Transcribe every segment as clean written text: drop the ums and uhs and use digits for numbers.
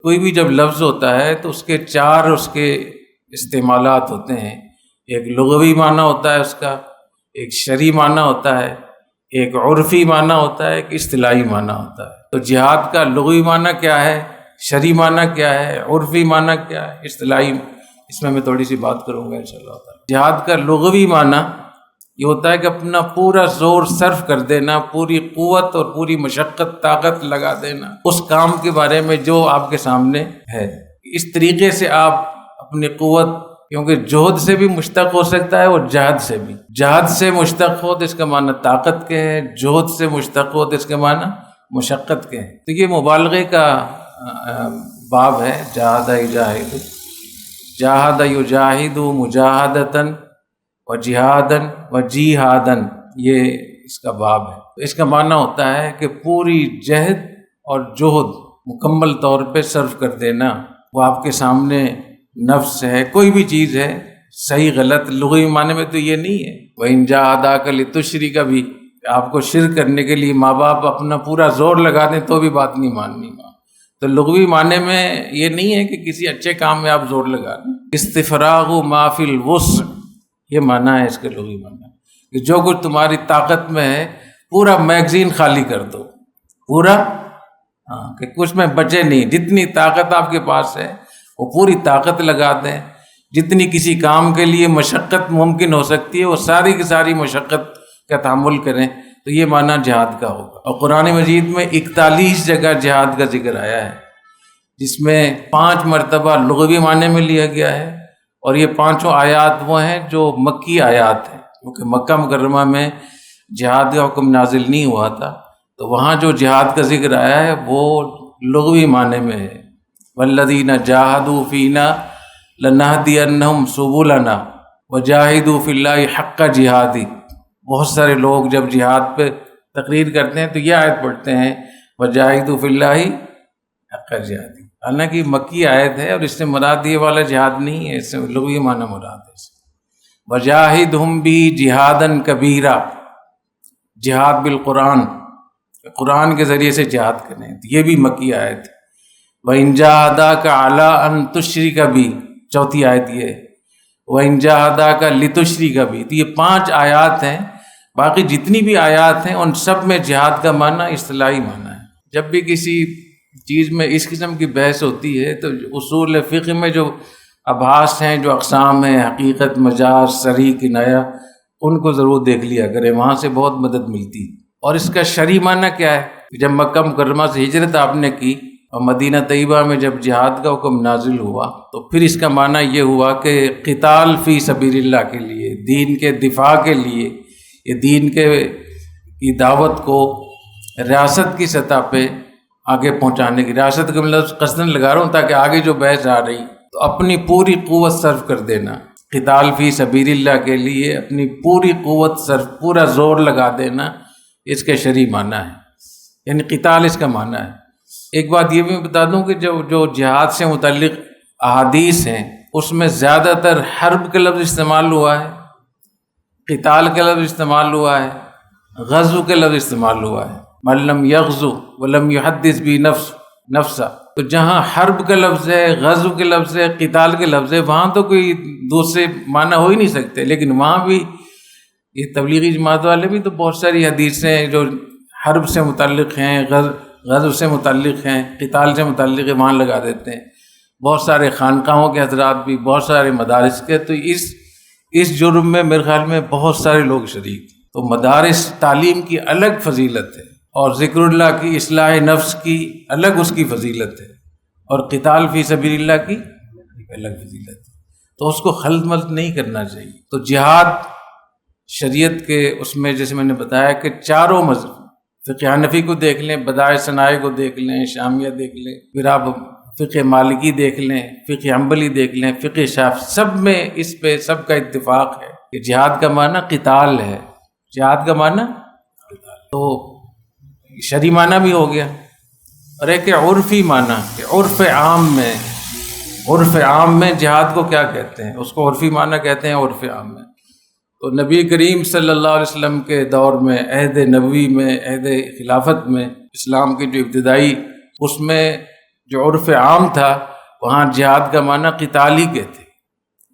کوئی بھی جب لفظ ہوتا ہے تو اس کے چار اس کے استعمالات ہوتے ہیں. ایک لغوی معنی ہوتا ہے اس کا، ایک شرعی معنی ہوتا ہے، ایک عرفی معنی ہوتا ہے، ایک اصطلاحی معنی ہوتا ہے. تو جہاد کا لغوی معنی کیا ہے، شرعی معنی کیا ہے، عرفی معنی کیا ہے، اصطلاحی، اس میں تھوڑی سی بات کروں گا انشاءاللہ تعالی. جہاد کا لغوی معنی یہ ہوتا ہے کہ اپنا پورا زور صرف کر دینا، پوری قوت اور پوری مشقت طاقت لگا دینا اس کام کے بارے میں جو آپ کے سامنے ہے. اس طریقے سے آپ اپنی قوت، کیونکہ جہد سے بھی مشتق ہو سکتا ہے اور جہد سے بھی. جہد سے مشتق ہو تو اس کا معنی طاقت کے ہے، جہد سے مشتق ہو تو اس کا معنی مشقت کے ہے. تو یہ مبالغے کا باب ہے. جاہد یجاہد، جاہد یجاہد مجاہدتاً و جہادن و جیہادن، یہ اس کا باب ہے. تو اس کا معنی ہوتا ہے کہ پوری جہد اور جہد مکمل طور پہ صرف کر دینا. وہ آپ کے سامنے نفس ہے، کوئی بھی چیز ہے، صحیح غلط لغوی معنی میں تو یہ نہیں ہے. وَإِن جَاهَدَاكَ لِتُشْرِكَ بِي، آپ کو شرک کرنے کے لیے ماں باپ اپنا پورا زور لگا دیں تو بھی بات نہیں ماننی. تو لغوی معنی میں یہ نہیں ہے کہ کسی اچھے کام میں آپ زور لگا دیں. استفراغ ما فی الوسع، یہ معنی ہے اس کے لغوی معنی، کہ جو کچھ تمہاری طاقت میں ہے پورا میگزین خالی کر دو، پورا، کہ کچھ میں بچے نہیں. جتنی طاقت آپ کے پاس ہے وہ پوری طاقت لگا دیں. جتنی کسی کام کے لیے مشقت ممکن ہو سکتی ہے وہ ساری کی ساری مشقت کا تحمل کریں. تو یہ معنی جہاد کا ہوگا. اور قرآن مجید میں 41 جگہ جہاد کا ذکر آیا ہے، جس میں 5 مرتبہ لغوی معنی میں لیا گیا ہے. اور یہ 5 آیات وہ ہیں جو مکی آیات ہیں، کیونکہ مکہ مکرمہ میں جہاد کا حکم نازل نہیں ہوا تھا. تو وہاں جو جہاد کا ذکر آیا ہے وہ لغوی معنی میں ہے. والذین جاہدوا فینا لنہدینہم سبلنا وجاہدوا فی اللہ حق جہادی. بہت سارے لوگ جب جہاد پہ تقریر کرتے ہیں تو یہ آیت پڑھتے ہیں وجاہدوا فی اللہ حق جہادی. حالانکہ مکی آیت ہے اور اس سے مراد یہ والا جہاد نہیں ہے، اس سے لغوی معنی مراد ہے. وجاہدہم بھی جہادن کبیرہ، جہاد بالقرآن، قرآن کے ذریعے سے جہاد کریں. یہ بھی مکی آیت ہے. وَإِن جَاهَدَاكَ عَلَىٰ أَن تُشْرِكَ بِي، چوتھی آیت یہ ہے. وَإِن جَاهَدَاكَ لِتُشْرِكَ بِي. تو یہ 5 آیات ہیں. باقی جتنی بھی آیات ہیں ان سب میں جہاد کا معنی اصطلاحی معنی ہے. جب بھی کسی چیز میں اس قسم کی بحث ہوتی ہے تو اصول فقہ میں جو ابحاث ہیں، جو اقسام ہیں، حقیقت، مجاز، صریح، کنایہ، ان کو ضرور دیکھ لیا کریں، وہاں سے بہت مدد ملتی. اور اس کا شرعی معنی کیا ہے؟ جب مکہ مکرمہ سے ہجرت آپ نے کی اور مدینہ طیبہ میں جب جہاد کا حکم نازل ہوا تو پھر اس کا معنی یہ ہوا کہ قتال فی سبیل اللہ کے لیے، دین کے دفاع کے لیے، یہ دین کی دعوت کو ریاست کی سطح پہ آگے پہنچانے کی، ریاست کا مطلب قصداً لگا رہا ہوں تاکہ آگے جو بحث آ رہی تو اپنی پوری قوت صرف کر دینا. قتال فی سبیل اللہ کے لیے اپنی پوری قوت صرف، پورا زور لگا دینا، اس کے شرعی معنی ہے. یعنی قتال اس کا معنی ہے. ایک بات یہ بھی بتا دوں کہ جو جہاد سے متعلق احادیث ہیں اس میں زیادہ تر حرب کا لفظ استعمال ہوا ہے، قتال کا لفظ استعمال ہوا ہے، غزو کا لفظ استعمال ہوا ہے. من لم یغزو ولم یحدث بھی نفسا. تو جہاں حرب کا لفظ ہے، غزو کے لفظ ہے، قتال کے لفظ ہے، وہاں تو کوئی دوسرے معنی ہو ہی نہیں سکتے. لیکن وہاں بھی یہ تبلیغی جماعت والے بھی تو بہت ساری حدیثیں جو حرب سے متعلق ہیں، غزو سے متعلق ہیں، قتال سے متعلق ہیں، وہاں لگا دیتے ہیں. بہت سارے خانقاہوں کے حضرات بھی، بہت سارے مدارس کے. تو اس جرم میں میرے خیال میں بہت سارے لوگ شریک. تو مدارس تعلیم کی الگ فضیلت ہے اور ذکر اللہ کی، اصلاح نفس کی الگ اس کی فضیلت ہے، اور قتال فی سبیل اللہ کی الگ فضیلت ہے. تو اس کو خلط ملط نہیں کرنا چاہیے. تو جہاد شریعت کے اس میں جیسے میں نے بتایا کہ چاروں مذہب، فقہ حنفی کو دیکھ لیں، بدائع صنائع کو دیکھ لیں، شامیہ دیکھ لیں، پھر آپ فقہ مالکی دیکھ لیں، فقہ حنبلی دیکھ لیں، فقہ شافعی، سب میں اس پہ سب کا اتفاق ہے کہ جہاد کا معنی قتال ہے. جہاد کا معنی قتال. تو شرعی معنی بھی ہو گیا. اور ایک عرفی معنی کہ عرف عام میں جہاد کو کیا کہتے ہیں، اس کو عرفی معنی کہتے ہیں. عرف عام میں تو نبی کریم صلی اللہ علیہ وسلم کے دور میں، عہد نبوی میں، عہد خلافت میں، اسلام کی جو ابتدائی اس میں جو عرف عام تھا وہاں جہاد کا معنی قتال ہی کے تھے.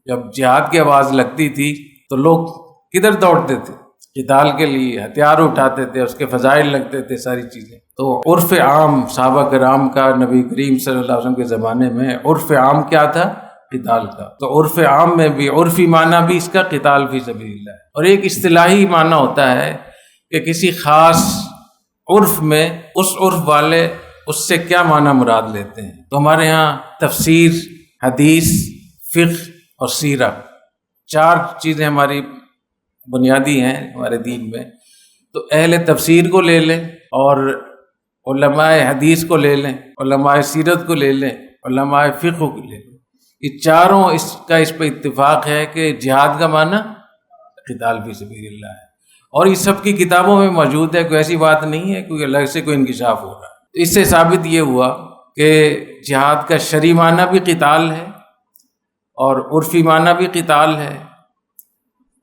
جب جہاد کی آواز لگتی تھی تو لوگ کدھر دوڑتے تھے؟ قتال کے لیے ہتھیار اٹھاتے تھے، اس کے فضائل لگتے تھے، ساری چیزیں. تو عرف عام صحابہ کرام کا نبی کریم صلی اللہ علیہ وسلم کے زمانے میں عرف عام کیا تھا؟ قتال کا. تو عرف عام میں بھی عرفی معنی بھی اس کا قتال فی سبیل اللہ ہے. اور ایک اصطلاحی معنی ہوتا ہے کہ کسی خاص عرف میں اس عرف والے اس سے کیا معنی مراد لیتے ہیں. تو ہمارے ہاں تفسیر، حدیث، فقہ اور سیرہ، 4 چیزیں ہماری بنیادی ہیں ہمارے دین میں. تو اہل تفسیر کو لے لیں اور علماء حدیث کو لے لیں، علماء سیرت کو لے لیں، علماء فقہ کو لے لیں. یہ چاروں اس پہ اتفاق ہے کہ جہاد کا معنی قتال فی سبیل اللہ ہے. اور یہ سب کی کتابوں میں موجود ہے، کوئی ایسی بات نہیں ہے کوئی الگ سے کوئی انکشاف ہو رہا ہے. اس سے ثابت یہ ہوا کہ جہاد کا شرعی معنی بھی قتال ہے اور عرفی معنی بھی قتال ہے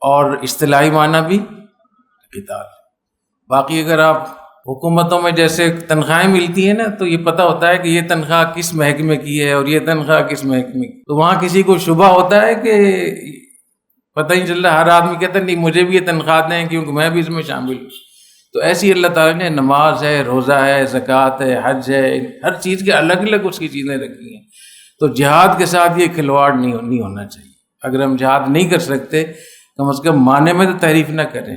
اور اصطلاحی معنی بھی قتال. باقی اگر آپ حکومتوں میں جیسے تنخواہیں ملتی ہیں نا تو یہ پتہ ہوتا ہے کہ یہ تنخواہ کس محکمے کی ہے اور یہ تنخواہ کس محکمے کی. تو وہاں کسی کو شبہ ہوتا ہے کہ پتہ ہی چل رہا، ہر آدمی کہتا ہے نہیں مجھے بھی یہ تنخواہ دیں کیونکہ میں بھی اس میں شامل ہوں. تو ایسی اللہ تعالیٰ نے نماز ہے، روزہ ہے، زکوٰۃ ہے، حج ہے، ہر چیز کے الگ الگ اس کی چیزیں رکھی ہیں. تو جہاد کے ساتھ یہ کھلواڑ نہیں ہونا چاہیے. اگر ہم جہاد نہیں کر سکتے کم از کم معنی میں تو تحریف نہ کریں.